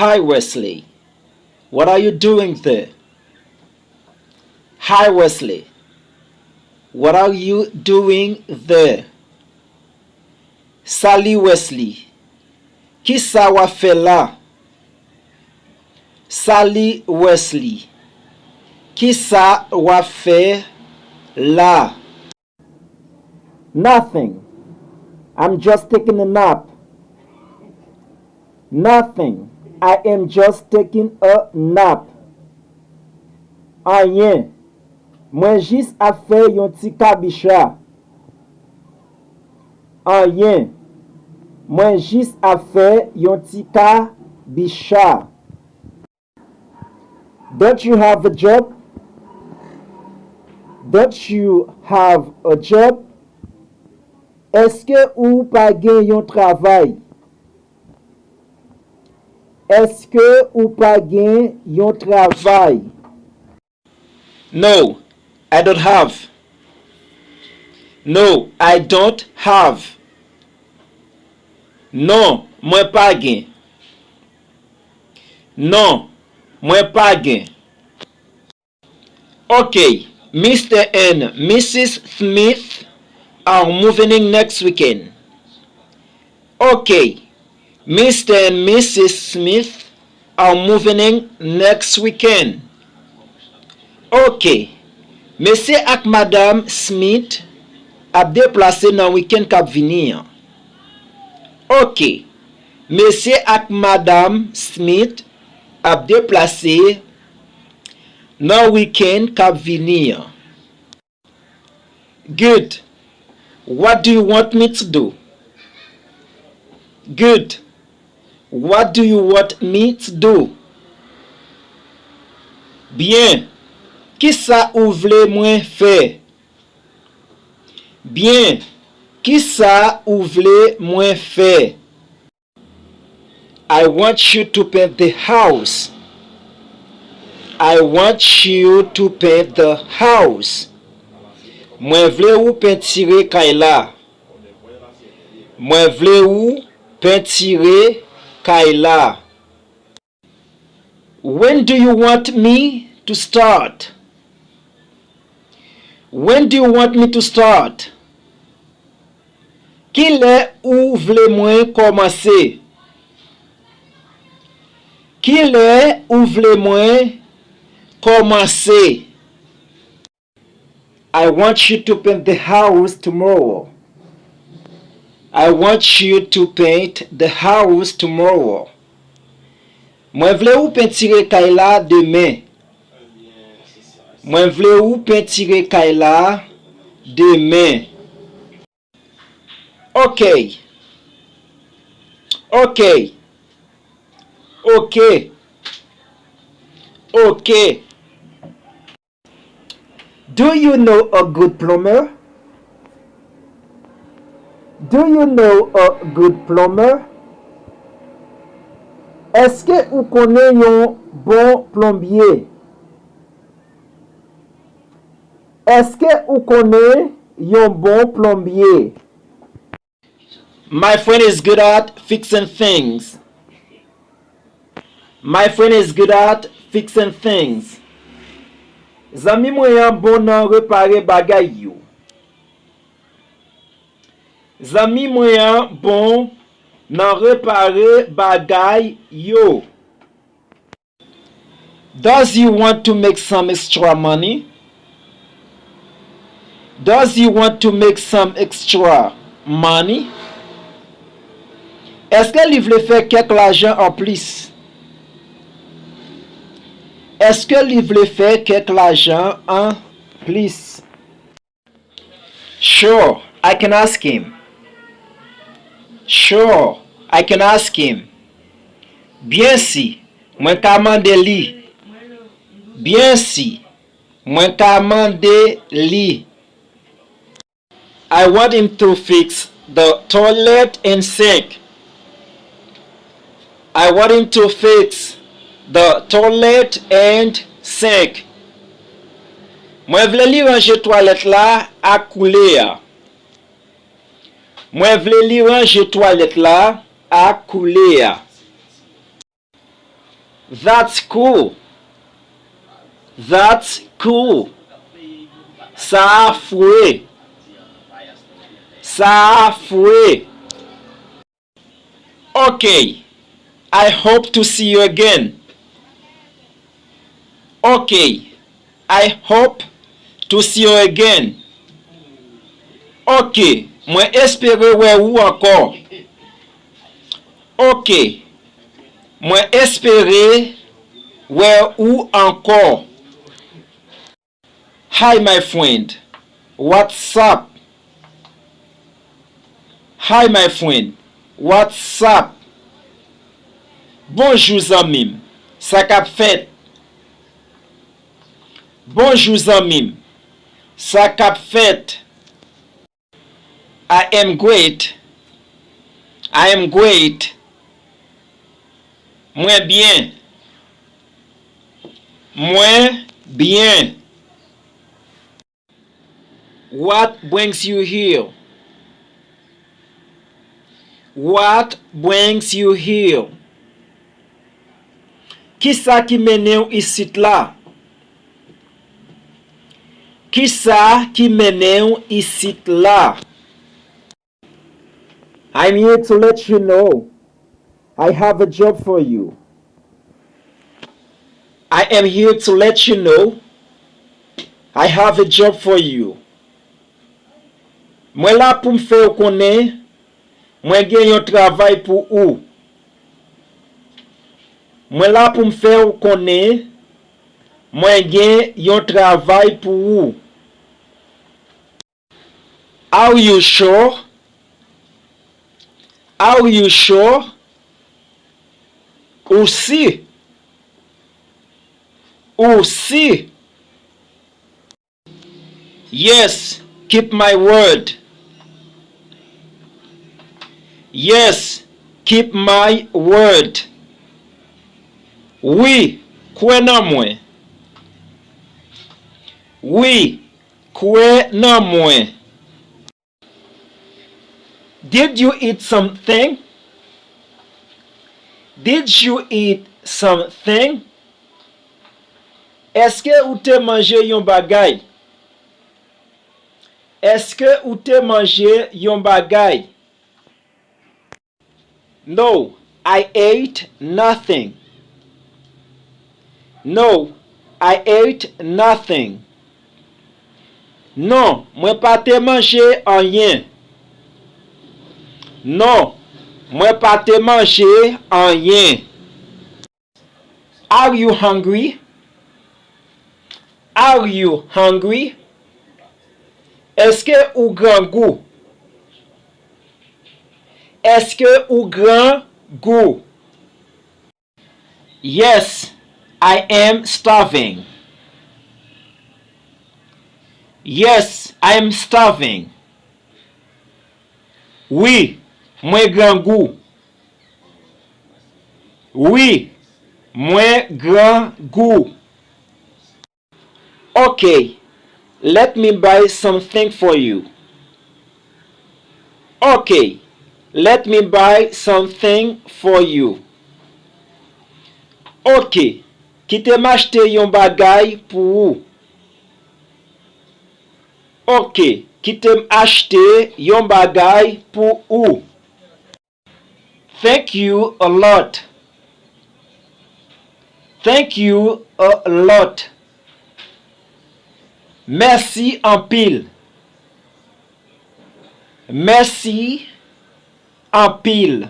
Hi Wesley, what are you doing there? Hi Wesley, what are you doing there? Salut Wesley, qui ça wa fait là? Salut Wesley, qui ça wa fait là? Nothing, I'm just taking a nap. Nothing, I am just taking a nap. Rien, moi juste a fait yon ti kabicha. Rien, moi juste a fait yon ti kabicha. Don't you have a job? Don't you have a job? Est-ce que ou pa gen yon travail? Est-ce que ou pa gen yon travail? No, I don't have. No, I don't have. Non, mwen pa gen. Non, mwen pa gen. Okay, Mr. and Mrs. Smith are moving in next weekend. Okay, Mr. and Mrs. Smith are moving in next weekend. Okay, Monsieur ak Madame Smith ap deplase nan weekend kap vini. Okay, Monsieur ak Madame Smith ap deplase nan weekend kap vini. Good. What do you want me to do? Good. What do you want me to do? Bien. Qui ça ou vle mwen fè? Bien. Qui ça ou vle mwen fè? I want you to paint the house. I want you to paint the house. Mwen vle ou pentire kay la. Mwen vle ou pentire kay la. When do you want me to start? When do you want me to start? Ki le ou vle mwen komanse? Ki le ou vle mwen komanse? I want you to paint the house tomorrow. I want you to paint the house tomorrow. Mwen vle ou pentire kay la demain. Mwen vle ou pentire kay la demain. Okay. Okay. Okay. Okay. Do you know a good plumber? Do you know a good plumber? Est-ce que ou connaît yon bon plombier? Est-ce que ou connaît yon bon plombier? My friend is good at fixing things. My friend is good at fixing things. Zami mwen bon nan repare bagay yo. Zami mwen bon nan repare bagay yo. Does he want to make some extra money? Does he want to make some extra money? Est-ce que li vle fè kek l'argent en plus? Est-ce que li vle fè kek l'argent en plus? Sure, I can ask him. Sure, I can ask him. Bien si, mwen ka mande li. Bien si, mwen ka mande li. I want him to fix the toilet and sink. I want him to fix the toilet and sink. Mwen vle li range toilet la ak koule ya. Mwen vle li range toilet la ak koule ya. That's cool. That's cool. Ça fouet. Ça fouet. Okay. I hope to see you again. Okay. I hope to see you again. Ok. Moi espérer ouais ou encore. Ok. Moi espérer ouais ou encore. Hi my friend. What's up? Hi my friend. What's up? Bonjour zamim. Ça qu'a fait? Bonjour zamim. Ça qu'a fait? I am great. I am great. Moins bien. Moins bien. What brings you here? What brings you here? Qui ça qui mène ici là? Qui ça qui mène ici là? I'm here to let you know I have a job for you. I am here to let you know I have a job for you. Moi là pour me faire connaître, moi gagne un travail pour ou. Moi là pour me faire connaître, moi gagne un travail pour ou. Are you sure? Are you sure? Aussi. Aussi. Yes, keep my word. Yes, keep my word. Oui, kwe nan mwen. Oui, kwe nan mwen. Did you eat something? Did you eat something? Est-ce que ou te mangé yon bagay? Est-ce que ou te mangé yon bagay? No, I ate nothing. No, I ate nothing. Non, mwen pa te mangé anyen. Non, mwen pa te mangé anyen. Are you hungry? Are you hungry? Est-ce que ou grand goût? Est-ce que ou grand goût? Yes, I am starving. Yes, I am starving. Oui, mwen grand goût. Oui, mwen grand goût. Okay, let me buy something for you. Okay, let me buy something for you. Ok, ki te m'achete yon bagay pou ou. Ok, ki te m'achete yon bagay pou ou. Thank you a lot. Thank you a lot. Merci en pile. Merci en pile.